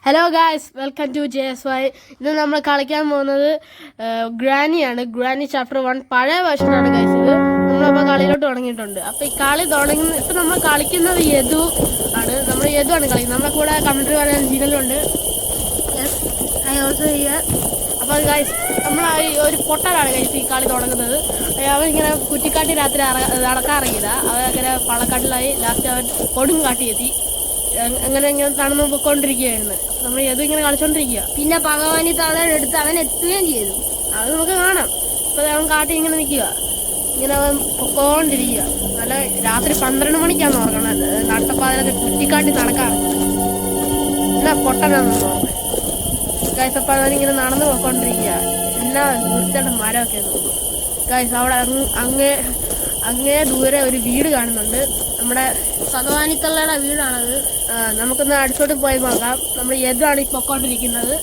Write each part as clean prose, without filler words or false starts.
Hello guys, welcome to JSY. ഇന്ന് നമ്മൾ കളിക്കാൻ പോകുന്നത് ഗ്രാനിയാണ്. ഗ്രാനി ചാപ്റ്റർ 1 പഴയ വേർഷനാണ് ഗായ്സ്. ഇത് നമ്മളപ്പോൾ കളിയിലോട്ട് തുടങ്ങിയിട്ടുണ്ട്. അപ്പോൾ ഈ കളി തുടങ്ങുന്ന ഇപ്പം നമ്മൾ കളിക്കുന്നത് യദു ആണ്. നമ്മൾ യദു ആണ് കളിക്കുന്നത്. നമ്മളെ കൂടെ കമൻട്രി പറയാൻ ജിനലുണ്ട്. അപ്പോൾ ഗായ്സ്, നമ്മൾ ഒരു പൊട്ടനാണ് ഗായ്സ് ഈ കളി തുടങ്ങുന്നത്. അവനിങ്ങനെ കുറ്റിക്കാട്ടി രാത്രി നടക്കാറിയില്ല. അവനങ്ങനെ പള്ളക്കാട്ടിലായി. ലാസ്റ്റ് അവൻ കൊടുങ്കാട്ടി എത്തി. അങ്ങനെ ഇങ്ങനെ തണുന്ന് പൊയ്ക്കൊണ്ടിരിക്കുകയായിരുന്നു. നമ്മൾ ഏതും ഇങ്ങനെ കളിച്ചോണ്ടിരിക്കുക. പിന്നെ ഭഗവാനി തളയുടെ അടുത്ത് അവൻ എത്തുകയും ചെയ്തു. അത് നമുക്ക് കാണാം. ഇപ്പൊ അവൻ കാട്ടി ഇങ്ങനെ നിൽക്കുക, ഇങ്ങനെ അവൻ പൊക്കോണ്ടിരിക്കുക. നല്ല രാത്രി 12 മണിക്കാന്ന് ഓർക്കണം. നടത്തപ്പാതിലൊക്കെ കുറ്റിക്കാട്ടി നടക്കാറ്. എന്നാ പൊട്ടനാന്ന് തോന്നുന്നത് ഗൈസ്. അപ്പൊ അവനിങ്ങനെ നടന്നു പോയിക്കൊണ്ടിരിക്കുക. എല്ലാ വൃത്തിയുടെ മരമൊക്കെ നോക്കും ഗൈസ്. അവിടെ അങ്ങേ ദൂരെ ഒരു വീട് കാണുന്നുണ്ട്. നമ്മുടെ ഭഗവാനിത്തള്ളയുടെ വീടാണത്. നമുക്കൊന്ന് അടുത്തോട്ട് പോയി നോക്കാം. നമ്മൾ ഏതാണ് ഈ പൊക്കോണ്ടിരിക്കുന്നത്.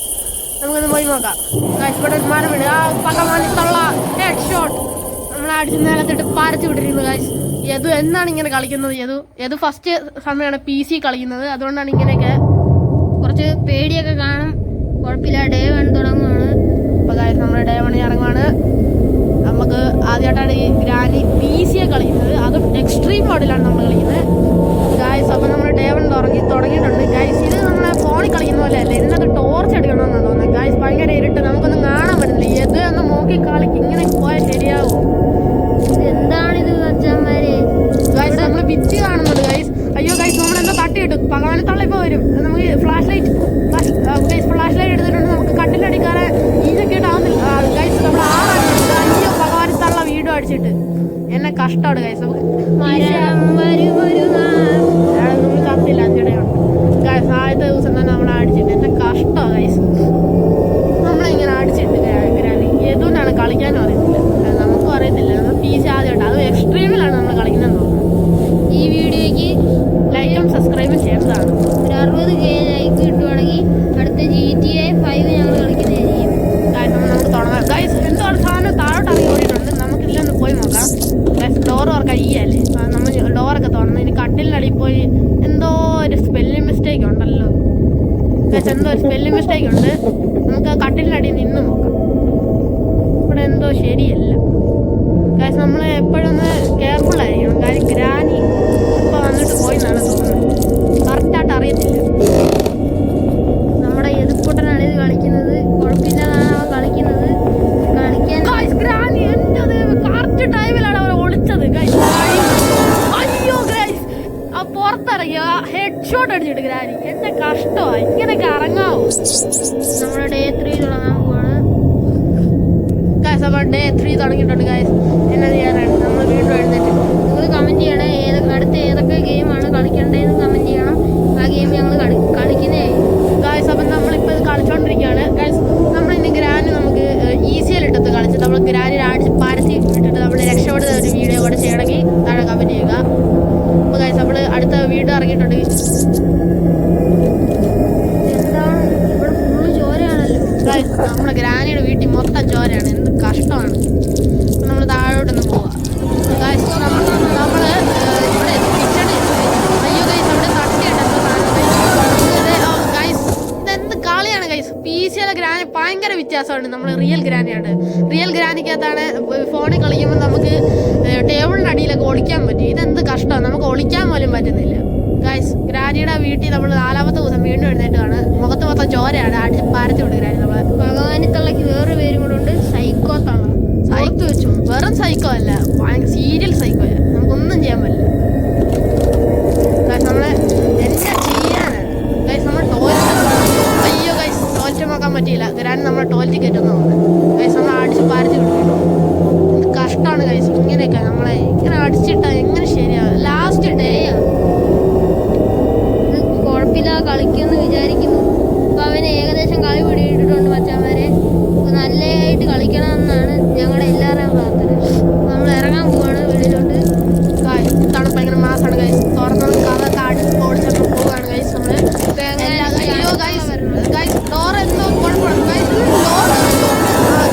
നമുക്കൊന്ന് പോയി നോക്കാം ഗൈസ്. ഇവിടെ ഒരു മരം വീട്. ആ ഭഗവാനിത്തള്ള ഹെഡ് ഷോട്ട് നമ്മളെ അടിച്ച് നിലത്തിട്ട് പരത്തി വിട്ടിരിക്കുന്നത് ഗൈസ്. യദു എന്നാണ് ഇങ്ങനെ കളിക്കുന്നത്? യദു ഫസ്റ്റ് സമയമാണ് PC കളിക്കുന്നത്. അതുകൊണ്ടാണ് ഇങ്ങനെയൊക്കെ കുറച്ച് പേടിയൊക്കെ കാണും. കുഴപ്പമില്ല. ഡേ 1 തുടങ്ങുവാണ്. അപ്പോൾ ഗൈസ്, നമ്മൾ ഡേ 1 ഇറങ്ങുവാണ്. നമുക്ക് ആദ്യമായിട്ടാണ് ഈ ഗ്രാനി PC കളിക്കുന്നത്. അതും എക്സ്ട്രീം മോഡിലാണ് നമ്മൾ കളിക്കുന്നത് ഗൈസ്. അപ്പോൾ നമ്മൾ ഡേ 1 തുടങ്ങിയിട്ടുണ്ട് ഗൈസ്. ഇത് നമ്മളെ ഫോണിൽ കളിക്കുന്ന പോലെ അല്ല. ഇതിനകത്ത് ടോർച്ച് എടുക്കണമെന്നാണ് തോന്നുന്നത് ഗൈസ്. ഭയങ്കര ഇരുട്ട്, നമുക്കൊന്നും കാണാൻ പറ്റുന്നില്ല. ഏത് എന്ന് നോക്കി കളിക്ക്. ഇങ്ങനെ പോയാൽ ശരിയാവും. എന്താണിത് അച്ഛന്മാരെ? ഗൈസ്, നമ്മൾ ഭിത്തി കാണുന്നുണ്ട് ഗൈസ്. അയ്യോ ഗൈസ്, നമ്മളെന്തോ തട്ടിയിട്ടു. പകവാനത്തള്ള ഇപ്പോൾ വരും. നമുക്ക് ഫ്ലാഷ് ലൈറ്റ് എടുത്തിട്ടുണ്ട്. നമുക്ക് കട്ടിലടിക്കാറ് ഈജൊക്കെ ആവുന്നില്ല ഗൈസ്. നമ്മൾ അയ്യോ പകവാനത്തള്ള വീടും അടിച്ചിട്ട് എന്നെ കഷ്ടമാണ് ഗൈസ്. നമ്മൾ കത്തില്ല അഞ്ചിടെയുണ്ട് ഗൈസ്. ആദ്യത്തെ ദിവസം തന്നെ നമ്മളെ അടിച്ചിട്ട് എന്നെ കഷ്ടമാണ് ഗൈസ്. നമ്മളിങ്ങനെ അടിച്ചിട്ട് ഗ്രാനി ഏതുകൊണ്ടാണ് കളിക്കാനും അറിയത്തില്ല. നമുക്കും അറിയത്തില്ല. നമ്മൾ PC ആദ്യമായിട്ട് അത് എക്സ്ട്രീമിലാണ് നമ്മൾ കളിക്കുന്നതെന്ന് തോന്നുന്നു. ഈ വീഡിയോയ്ക്ക് ലൈക്കും സബ്സ്ക്രൈബും ചെയ്യേണ്ടതാണ്. ഒരു 60K ലൈക്ക് കിട്ടുവാണെങ്കിൽ അടുത്ത GTA 5 ഞങ്ങൾ കളിക്കുന്നതായിരിക്കും. നമുക്ക് തുടങ്ങാം ഗൈസ്. എന്തോ സാധനം താഴോട്ട് ഇറങ്ങി ഓടിയിട്ടുണ്ട്. നമുക്ക് ഇതിലൊന്ന് പോയി നോക്കാം ഗൈസ്. ഡോർ തുറക്കാം. അല്ലേ നമ്മൾ ഡോറൊക്കെ തുറന്ന് ഇനി കട്ടിലിനടിയിൽ പോയി എന്തോ ഒരു സ്പെല്ലിംഗ് മിസ്റ്റേക്ക് ഉണ്ടല്ലോ ഗൈസ്. എന്തോ ഒരു സ്പെല്ലിംഗ് മിസ്റ്റേക്ക് ഉണ്ട്. നമുക്ക് ആ കട്ടിലിനടിയിൽ നിന്ന് നോക്കാം. ഇവിടെ എന്തോ ശരിയല്ല ഗൈസ്. നമ്മൾ എപ്പോഴും ഒന്ന് കെയർഫുൾ ആയിരിക്കണം. കാര്യം ഗ്രാനി ഇപ്പോൾ വന്നിട്ട് പോയി എന്നാണ് തോന്നുന്നത്. കറക്റ്റായിട്ട് അറിയത്തില്ല. നമ്മുടെ എതിർപ്പൊട്ടനാണ് ഇത് കളിക്കുന്നത്. കുഴപ്പമില്ലാതാണ് അവൻ കളിക്കുന്നത്. കളിക്കാൻ ഗ്രാനി എന്റെ കറക്റ്റ് ടൈമിലാണ് അവർ ഒളിച്ചത് ഗൈസ്. അയ്യോ ഗൈസ്, ആ പുറത്തിറങ്ങിയ ഹെഡ് ഷോട്ട് അടിച്ചിട്ട് ഗ്രാനി. എന്റെ കഷ്ടമാണ്. ഇങ്ങനെയൊക്കെ ഇറങ്ങാവോ? നമ്മുടെ ഡേ 3 തുടങ്ങാൻ പോവാണ് ഗൈസ്. അപ്പോൾ ഡേ 3 തുടങ്ങിയിട്ടുണ്ട് ഗൈസ്. എന്നാ ചെയ്യാനാണ്? നമ്മൾ വീണ്ടും എഴുന്നേറ്റ് നിങ്ങൾ കമൻറ്റ് ചെയ്യണേ. അടുത്ത ഏതൊക്കെ ഗെയിമാണ് കളിക്കേണ്ടതെന്ന് കമൻറ്റ് ചെയ്യണം. ആ ഗെയിം ഞങ്ങൾ കളിക്കുന്നേ ഗൈസ്. അപ്പം നമ്മളിപ്പോൾ ഇത് കളിച്ചോണ്ടിരിക്കുകയാണ് ഗൈസ്. നമ്മളിനി ഗ്രാനി നമുക്ക് ഈസിയിലിട്ടത് കളിച്ച് നമ്മൾ ഗ്രാനി അടിച്ച് പരത്തി ഇട്ടിട്ട് നമ്മൾ രക്ഷപ്പെടുന്ന ഒരു വീഡിയോ കൂടെ ചെയ്യണമെങ്കിൽ താഴെ കമൻറ്റ് ചെയ്യുക. അപ്പോൾ ഗൈസ്, നമ്മൾ അടുത്ത വീഡിയോ ഇറങ്ങിയിട്ടുണ്ട്. എന്താണ് ഇവിടെ ഫുള്ള് ചോരയാണല്ലോ ഗൈസ്. നമ്മുടെ ഗ്രാനിയുടെ വീട്ടിൽ മൊത്തം ചോരയാണ്. എന്ത് കഷ്ടമാണ്. നമ്മൾ താഴോട്ടൊന്ന് പോവാം ഗൈസ്. നമ്മൾ ഇവിടെ കിച്ചണിൽ അയ്യോ ഗൈസ്, അവിടെ തട്ടിയിട്ടെന്തോ ഗൈസ്. ഇതെന്ത് കളിയാണ് ഗൈസ്. PCയിലെ ഗ്രാനി ഭയങ്കര വ്യത്യാസമാണ്. നമ്മൾ റിയൽ ഗ്രാനിയാണ്. റിയൽ ഗ്രാനിക്കകത്താണ് ഫോണിൽ കളിക്കുമ്പോൾ നമുക്ക് ടേബിളിൻ്റെ അടിയിലൊക്കെ ഒളിക്കാൻ പറ്റും. ഇതെന്ത് കഷ്ടമാണ്. നമുക്ക് ഒളിക്കാൻ പോലും പറ്റുന്നില്ല ഗൈസ്. ഗ്രാനിയുടെ വീട്ടിൽ നമ്മൾ 4ാമത്തെ ദിവസം വീണ്ടും എഴുന്നേറ്റാണ്. മുഖത്ത് മൊത്തം ചോരയാണ്. അടിച്ച് പരത്തി വിട്ട് ഗ്രാനി. നമ്മൾ ഭഗവാനിത്തള്ളക്ക് വേറൊരു പേരും കൂടെ ഉണ്ട്, സൈക്കോ തള്ള. സൈക്കോ വെച്ചു. വെറും സൈക്കോ അല്ല, ഭയങ്കര സീരിയൽ സൈക്കോയാ. നമുക്കൊന്നും ചെയ്യാൻ പറ്റില്ല ഗൈസ്. നമ്മളെ എന്താ ചെയ്യാനാണ് ഗൈസ്. നമ്മൾ ടോയ്ലറ്റ് അയ്യോ ഗൈസ്, ടോയ്ലറ്റ് നോക്കാൻ പറ്റിയില്ല. ഗ്രാനി നമ്മളെ ടോയ്ലറ്റ് കയറ്റുന്ന ഗൈസ്. നമ്മൾ അടിച്ച് പരത്തി വിട്ടു. എന്ത് കഷ്ടമാണ് ഗൈസ്. ഇങ്ങനെയൊക്കെ നമ്മളെ ഇങ്ങനെ അടിച്ചിട്ടാൽ എങ്ങനെ ശരിയാവും? ലാസ്റ്റ് ഡേയാണ്. ഇത് കുഴപ്പമില്ല, കളിക്കുമെന്ന് വിചാരിക്കുന്നു. അപ്പോൾ അവന് ഏകദേശം കളി പിടിയിട്ടിട്ടുണ്ട് മച്ചാന്മാരെ. നല്ലതായിട്ട് കളിക്കണമെന്നാണ് ഞങ്ങളുടെ എല്ലാവരുടെയും പ്രാർത്ഥന. നമ്മൾ ഇറങ്ങാൻ പോവാണ് വെളിയിലോട്ട്. തണുപ്പ് ഭയങ്കര മാസമാണ് ഗൈസ്. തുറന്നത് കഥ അടിച്ച് ഓടിച്ചൊക്കെ പോവുകയാണ് ഗൈസ്. നമ്മൾ അയ്യോ ഗൈസ് ഗൈസ്, ഡോർ എന്തോ കുഴപ്പമാണ് ഗൈസ്.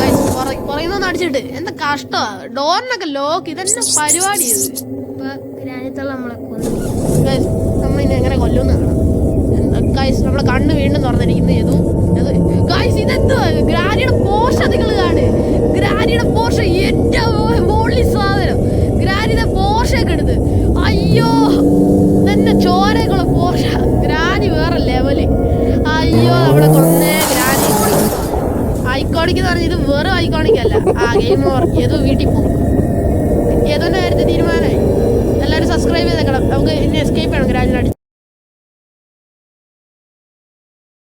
ഗൈസ് പുറയുന്നൊന്ന് അടിച്ചിട്ട് എന്താ കഷ്ടമാണ്. ഡോറിനൊക്കെ ലോക്ക്. ഇതെന്നെ പരിപാടി ഇത്. ഇപ്പം ഗ്രാനിത്തള്ള നമ്മളെ കൊന്നു ഗൈസ്. നമ്മളിനി എങ്ങനെ കൊല്ലുമെന്ന് കാണാം. എന്താ ഗൈസ് നമ്മളെ കണ്ണ് വീണ്ടും തുറന്നിരിക്കുന്നു ഏതു ഗൈസ് ഇതെന്തോ ഗ്രാനിയുടെ പോർഷ നിങ്ങൾ കാണ് ഗ്രാനിയുടെ പോർഷ ഏറ്റവും മോളി സാധനം ഗ്രാനിയുടെ പോർഷ ഒക്കെ എടുത്ത് അയ്യോ തന്നെ ചോരക്കുള്ള പോർഷ ഗ്രാനി വേറെ ലെവല് അയ്യോ നമ്മളെ കൊന്നേ ഗ്രാനി ഐക്കോണിക് എന്ന് പറഞ്ഞാൽ ഇത് വെറും ഐക്കോണിക് അല്ല ആ ഗെയിം ഓവർ ഏതോ വീട്ടിൽ പോകും